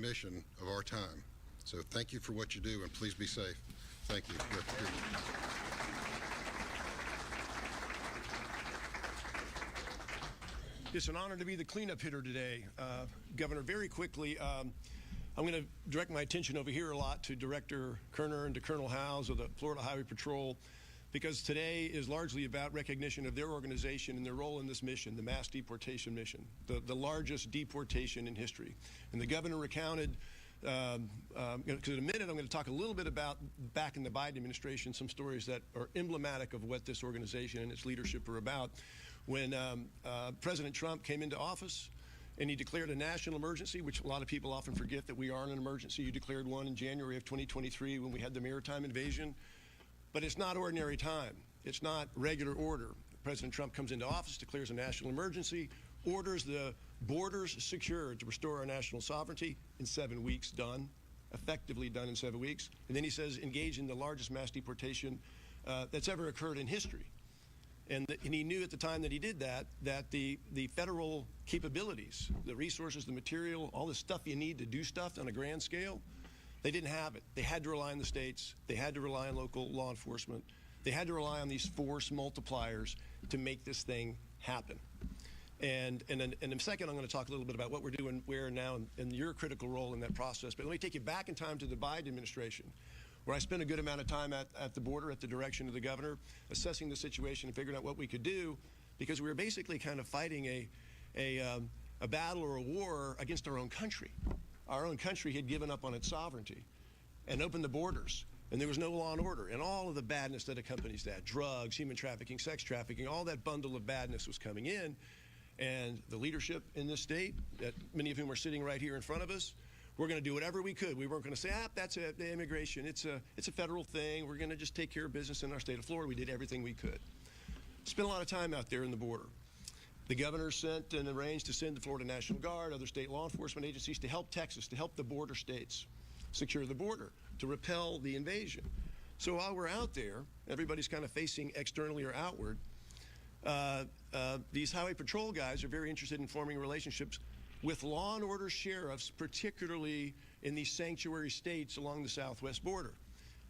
mission of our time. So thank you for what you do, and please be safe. Thank you. It's an honor to be the cleanup hitter today. Governor, very quickly, I'm going to direct my attention over here a lot to Director Kerner and to Colonel Howes of the Florida Highway Patrol, because today is largely about recognition of their organization and their role in this mission, the mass deportation mission, the largest deportation in history. And the governor recounted, because in a minute I'm going to talk a little bit about back in the Biden administration, some stories that are emblematic of what this organization and its leadership are about. When President Trump came into office and he declared a national emergency, which a lot of people often forget that we are in an emergency. You declared one in January of 2023 when we had the maritime invasion. But it's not ordinary time. It's not regular order. President Trump comes into office, declares a national emergency, orders the borders secured to restore our national sovereignty in 7 weeks, done, effectively done in 7 weeks. And then he says engage in the largest mass deportation that's ever occurred in history. And he knew at the time that he did that, that the federal capabilities, the resources, the material, all the stuff you need to do stuff on a grand scale, they didn't have it. They had to rely on the states. They had to rely on local law enforcement. They had to rely on these force multipliers to make this thing happen. And in a second, I'm going to talk a little bit about what we're doing where now and your critical role in that process. But let me take you back in time to the Biden administration, where I spent a good amount of time at the border at the direction of the governor, assessing the situation and figuring out what we could do, because we were basically kind of fighting a battle or a war against our own country. Our own country had given up on its sovereignty and opened the borders, and there was no law and order, and all of the badness that accompanies that, drugs, human trafficking, sex trafficking, all that bundle of badness was coming in, and the leadership in this state, that many of whom are sitting right here in front of us, we're going to do whatever we could. We weren't going to say, that's the immigration. It's a federal thing. We're going to just take care of business in our state of Florida. We did everything we could. Spent a lot of time out there in the border. The governor sent and arranged to send the Florida National Guard, other state law enforcement agencies to help Texas, to help the border states secure the border, to repel the invasion. So while we're out there, everybody's kind of facing externally or outward. These highway patrol guys are very interested in forming relationships with law and order sheriffs, particularly in these sanctuary states along the southwest border.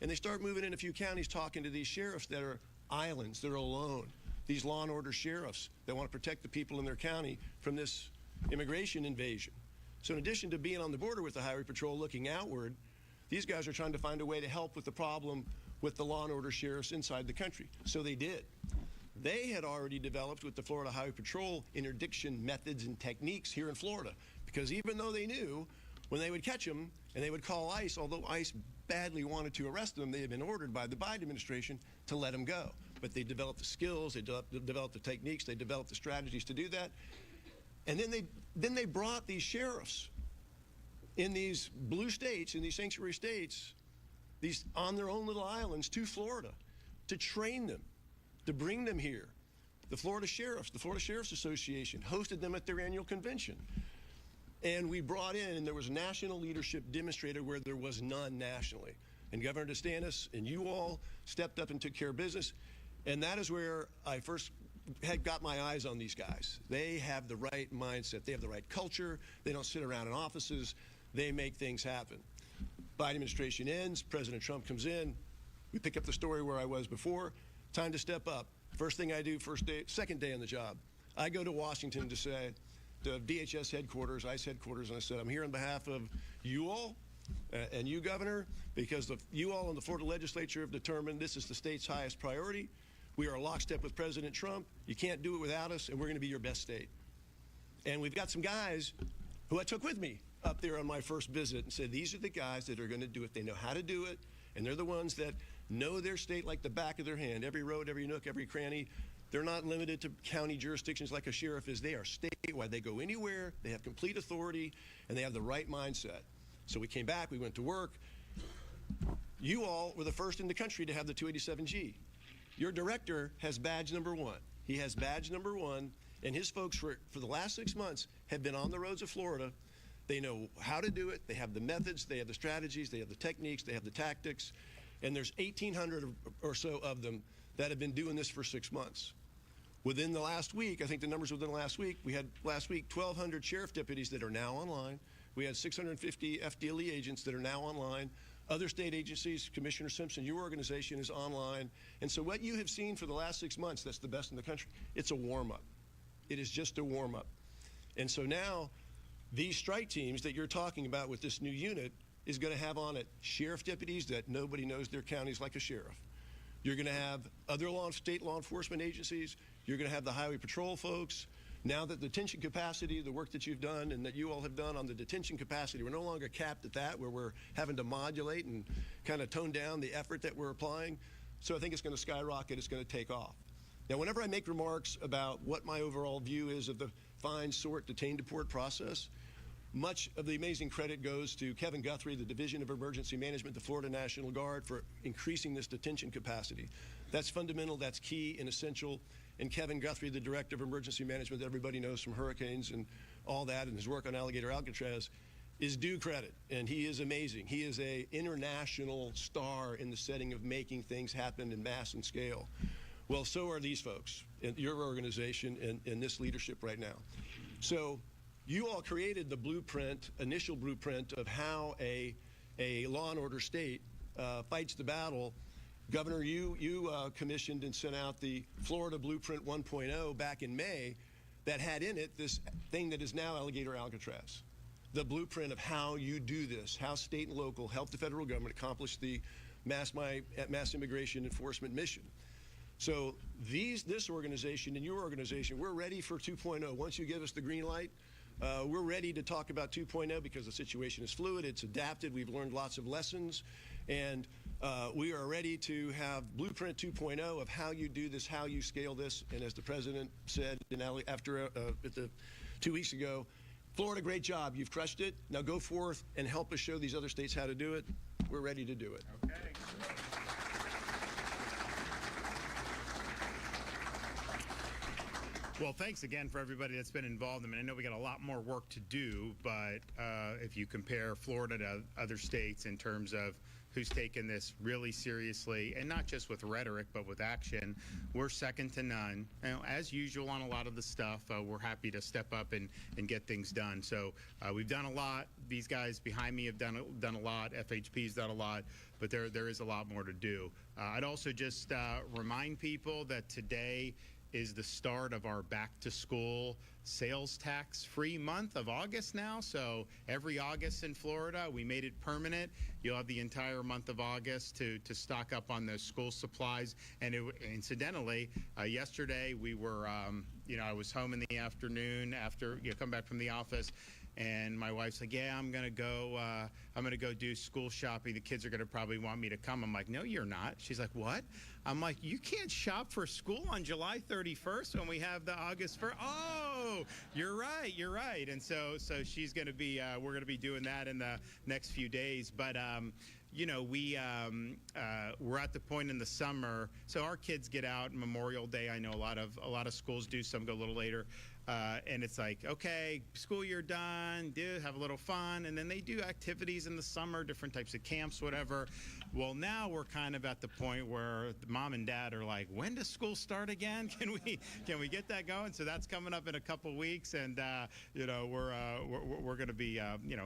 And they start moving in a few counties talking to these sheriffs that are islands, that are alone, these law and order sheriffs that want to protect the people in their county from this immigration invasion. So in addition to being on the border with the highway patrol looking outward, these guys are trying to find a way to help with the problem with the law and order sheriffs inside the country. So they did. They had already developed with the Florida Highway Patrol interdiction methods and techniques here in Florida, because even though they knew when they would catch them and they would call ICE, although ICE badly wanted to arrest them, they had been ordered by the Biden administration to let them go. But they developed the skills, they developed the techniques, they developed the strategies to do that. And then they brought these sheriffs in these blue states, in these sanctuary states, these on their own little islands to Florida to train them, to bring them here. The Florida Sheriff's Association hosted them at their annual convention. And we brought in, and there was a national leadership demonstrated where there was none nationally. And Governor DeSantis and you all stepped up and took care of business. And that is where I first had got my eyes on these guys. They have the right mindset. They have the right culture. They don't sit around in offices. They make things happen. Biden administration ends. President Trump comes in. We pick up the story where I was before. Time to step up. First thing I do, second day on the job, I go to Washington to say, to DHS headquarters, ICE headquarters, and I said, I'm here on behalf of you all and you, Governor, because you all and the Florida legislature have determined this is the state's highest priority. We are lockstep with President Trump. You can't do it without us, and we're going to be your best state. And we've got some guys who I took with me up there on my first visit and said, these are the guys that are going to do it. They know how to do it, and they're the ones that know their state like the back of their hand. Every road, every nook, every cranny. They're not limited to county jurisdictions like a sheriff is. They are statewide. They go anywhere. They have complete authority, and they have the right mindset. So we came back. We went to work. You all were the first in the country to have the 287G. Your director has badge number 1. He has badge number 1, and his folks for the last 6 months have been on the roads of Florida. They know how to do it. They have the methods. They have the strategies. They have the techniques. They have the tactics. And there's 1,800 or so of them that have been doing this for 6 months. Within the last week, I think the numbers within the last week, we had last week 1,200 sheriff deputies that are now online, We had 650 FDLE agents that are now online. Other state agencies, Commissioner Simpson, your organization is online. And so what you have seen for the last 6 months, that's the best in the country, it's a warm-up. It is just a warm-up. And so now these strike teams that you're talking about with this new unit is going to have on it sheriff deputies that nobody knows their counties like a sheriff. You're going to have other state law enforcement agencies. You're going to have the highway patrol folks. Now that the detention capacity, the work that you've done and that you all have done on the detention capacity, we're no longer capped at that, where we're having to modulate and kind of tone down the effort that we're applying. So I think it's going to skyrocket. It's going to take off. Now, whenever I make remarks about what my overall view is of the find, sort, detain, deport process, much of the amazing credit goes to Kevin Guthrie, the Division of Emergency Management, the Florida National Guard, for increasing this detention capacity. That's fundamental, that's key and essential. And Kevin Guthrie, the Director of Emergency Management that everybody knows from hurricanes and all that, and his work on Alligator Alcatraz, is due credit. And he is amazing. He is an international star in the setting of making things happen in mass and scale. Well, so are these folks, in your organization and this leadership right now. So you all created the blueprint, initial blueprint of how a law and order state fights the battle. Governor, you commissioned and sent out the Florida Blueprint 1.0 back in May that had in it this thing that is now Alligator Alcatraz. The blueprint of how you do this, how state and local help the federal government accomplish the mass immigration enforcement mission. So this organization and your organization, we're ready for 2.0. Once you give us the green light, we're ready to talk about 2.0 because the situation is fluid, it's adapted, we've learned lots of lessons, and we are ready to have Blueprint 2.0 of how you do this, how you scale this. And as the President said after 2 weeks ago, Florida, great job. You've crushed it. Now go forth and help us show these other states how to do it. We're ready to do it. Okay. Well, thanks again for everybody that's been involved. I mean, I know we got a lot more work to do, but if you compare Florida to other states in terms of who's taken this really seriously, and not just with rhetoric, but with action, we're second to none. You know, as usual on a lot of the stuff, we're happy to step up and get things done. So we've done a lot. These guys behind me have done a lot. FHP's done a lot, but there is a lot more to do. I'd also just remind people that today is the start of our back-to-school sales tax-free month of August now. So every August in Florida, we made it permanent. You'll have the entire month of August to stock up on those school supplies. And incidentally, yesterday we were, I was home in the afternoon after come back from the office, and my wife's like, yeah, I'm gonna go do school shopping. The kids are gonna probably want me to come. I'm like, no, you're not. She's like, what? I'm like, you can't shop for school on July 31st when we have the August 1st. Oh, you're right. And so she's gonna be, we're gonna be doing that in the next few days. But we're at the point in the summer, so our kids get out Memorial Day. I know a lot of schools do. Some go a little later. And it's like, okay, school year done, have a little fun, and then they do activities in the summer, different types of camps, whatever. Well, now we're kind of at the point where the mom and dad are like, when does school start again? Can we get that going? So that's coming up in a couple weeks, and we're going to be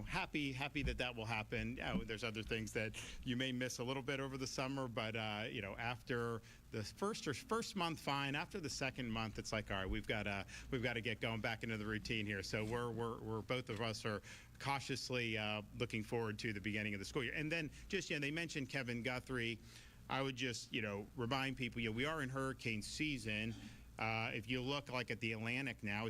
happy that will happen. There's other things that you may miss a little bit over the summer, but after the first month, fine. After the second month, it's like, all right, we've got to get going back into the routine here. So we're both of us are cautiously looking forward to the beginning of the school year. And then just they mentioned Kevin Guthrie. I would just remind people, we are in hurricane season. If you look like at the Atlantic now,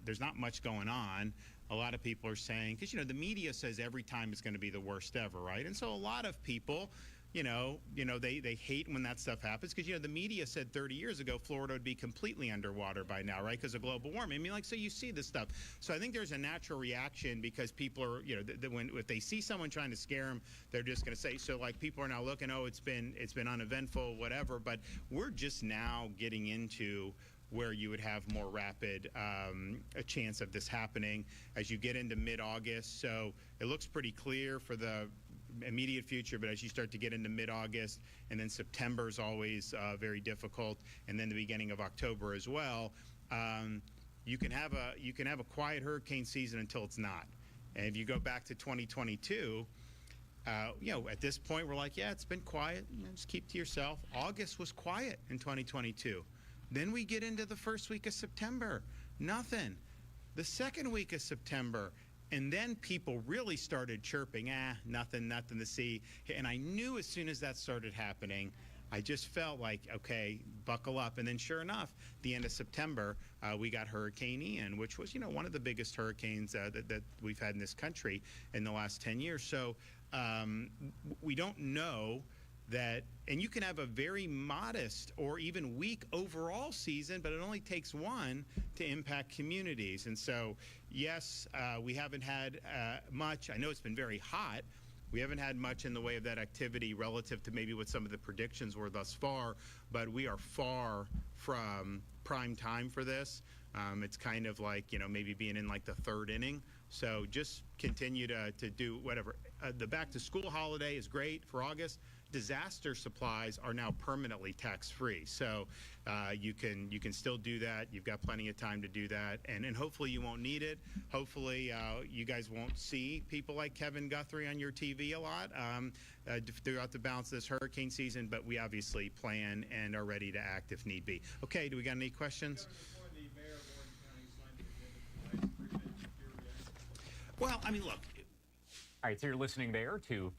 there's not much going on. A lot of people are saying, because the media says every time it's going to be the worst ever, right? And so a lot of people, they hate when that stuff happens, because the media said 30 years ago Florida would be completely underwater by now, right, because of global warming. I mean, so you see this stuff. So I think there's a natural reaction, because people are, if they see someone trying to scare them, they're just going to say, so like people are now looking, oh, it's been uneventful, whatever. But we're just now getting into where you would have more rapid a chance of this happening as you get into mid-August. So it looks pretty clear for the immediate future, but as you start to get into mid-August, and then September is always very difficult, and then the beginning of October as well, you can have a quiet hurricane season until it's not. And if you go back to 2022, at this point, we're like, yeah, it's been quiet. Just keep to yourself. August was quiet in 2022. Then we get into the first week of September. Nothing. The second week of September. And then people really started chirping, nothing to see. And I knew as soon as that started happening, I just felt like, okay, buckle up. And then sure enough, the end of September, we got Hurricane Ian, which was, one of the biggest hurricanes that we've had in this country in the last 10 years. So we don't know that, and you can have a very modest or even weak overall season, but it only takes one to impact communities. And so, yes, we haven't had much. I know it's been very hot. We haven't had much in the way of that activity relative to maybe what some of the predictions were thus far, but we are far from prime time for this. It's kind of like, maybe being in like the third inning. So just continue to do whatever. The back to school holiday is great for August. Disaster supplies are now permanently tax-free. So you can still do that. You've got plenty of time to do that. And hopefully you won't need it. Hopefully you guys won't see people like Kevin Guthrie on your TV a lot throughout the balance of this hurricane season. But we obviously plan and are ready to act if need be. Okay, do we got any questions? Well, I mean, look. All right, so you're listening there to